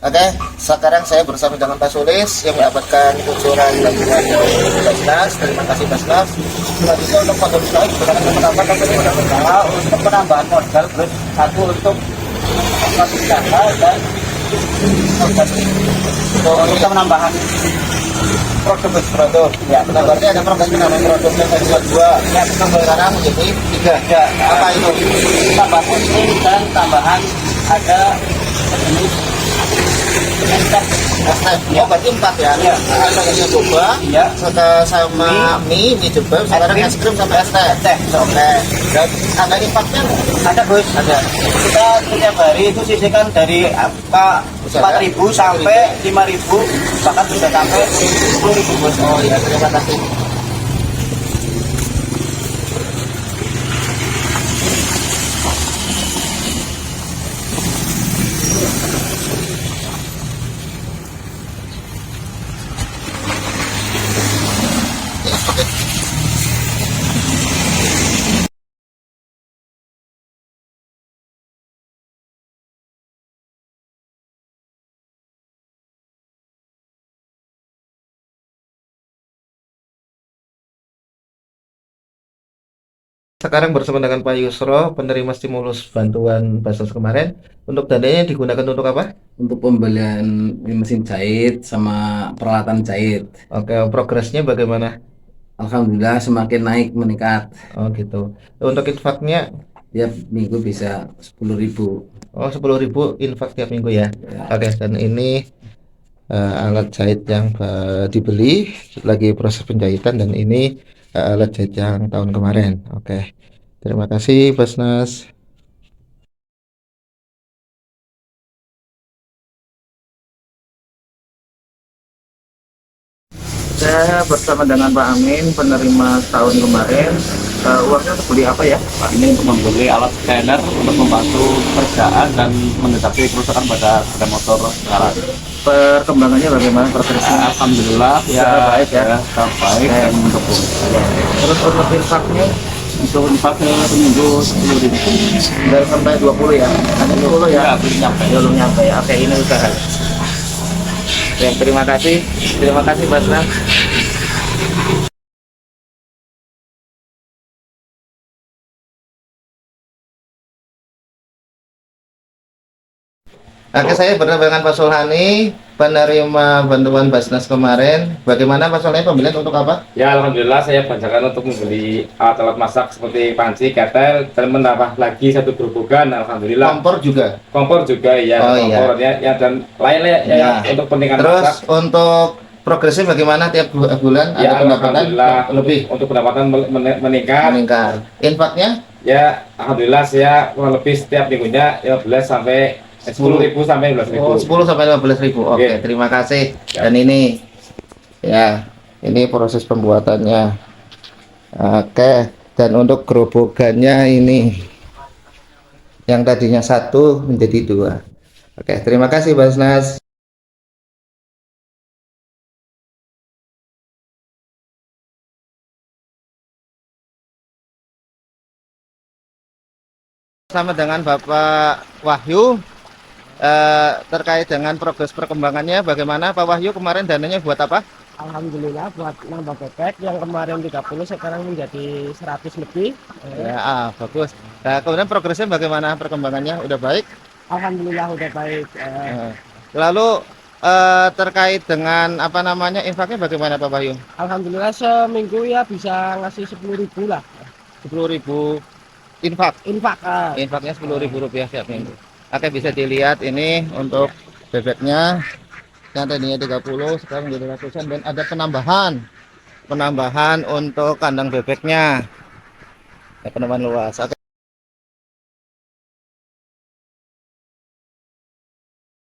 Oke, sekarang saya bersama dengan Pak Sulis yang mendapatkan kucuran bantuan dari Basnas. Terima kasih Basnas. Selanjutnya untuk Pak Sulis lagi sekarang kita mendapatkan untuk penambahan modal terus satu untuk operasi jasa dan untuk penambahan produk. Ya, berarti ada penambahan produk yang tadi dua. Ya, sekarang menjadi tiga. Ya, apa itu? Tambahan kunci dan tambahan ada jenis oh berarti empat ya? Iya. Ada coba, ya. Sama mie coba, sekarang es krim sama es teh. Oke. Dan ada impaknya? Ada Bos. Ada. Kita setiap hari itu sisihkan dari apa 4.000 sampai 5.000, bahkan bisa sampai 10.000 Bos. Oh iya, terima kasih. Sekarang bersama dengan Pak Yusro, penerima stimulus bantuan Basnas kemarin. Untuk dananya digunakan untuk apa? Untuk pembelian mesin jahit sama peralatan jahit. Oke, progresnya bagaimana? Alhamdulillah semakin naik meningkat. Oh gitu. Untuk infaknya, Tiap minggu bisa 10.000. oh 10.000 infak tiap minggu ya. Ya. Oke, dan ini alat jahit yang dibeli lagi proses penjahitan dan ini alat jahit yang tahun kemarin. Oke, terima kasih Basnas. Saya bersama dengan Pak Amin, penerima tahun kemarin. Uangnya untuk beli apa ya, Pak? Ini untuk membeli alat scanner untuk membantu kerjaan dan mendeteksi kerusakan pada sepeda motor sekarang. Perkembangannya bagaimana progresnya? Alhamdulillah ya, Baik ya. baik dan mendukung. Terus untuk infaknya Untuk dipakai seminggu 10.000. dari sampai 20 ya? Ada 20 ya? Ya, belum nyampe. Belum nyampe ya. Oke, ini usaha. Oke, terima kasih. Terima kasih Basnas. Oke, saya bertemu dengan Pak Sulhani, penerima bantuan Basnas kemarin. Bagaimana Pak Sulhani, pembelian untuk apa? Ya, alhamdulillah saya banjakan untuk membeli alat-alat masak seperti panci, ketel, dan menambah lagi satu gerobokan. Alhamdulillah. Kompor juga. Kompor juga ya, Oh, iya. kompor ya dan lainnya ya, Ya. untuk pentingan Terus masak. untuk progresnya bagaimana tiap bulan? Ya, Ada pendapatan alhamdulillah lebih untuk pendapatan meningkat. meningkat. Infaknya Ya, alhamdulillah saya kurang lebih setiap minggunya 15 sampai 10.000 sampai 15.000. 10 sampai 15.000. Oke, terima kasih. Ya. Dan ini ya, ini proses pembuatannya. Oke, dan untuk gerobogannya ini yang tadinya satu menjadi dua. Oke, terima kasih Basnas. Sama dengan Bapak Wahyu terkait dengan progres perkembangannya bagaimana Pak Wahyu, kemarin dananya buat apa? Alhamdulillah buat nambah bebek yang kemarin 30 sekarang menjadi 100 lebih. Ya, bagus. Nah, kemudian progresnya bagaimana perkembangannya? Udah baik? Alhamdulillah udah baik. Lalu terkait dengan apa namanya infaknya bagaimana Pak Wahyu? Alhamdulillah seminggu ya bisa ngasih 10.000 lah. 10.000 infak. Infak. Infaknya 10.000 rupiah tiap minggu. Oke, bisa dilihat ini untuk bebeknya yang tadinya 30 sekarang menjadi ratusan dan ada penambahan untuk kandang bebeknya. Ya, penambahan luas. Oke.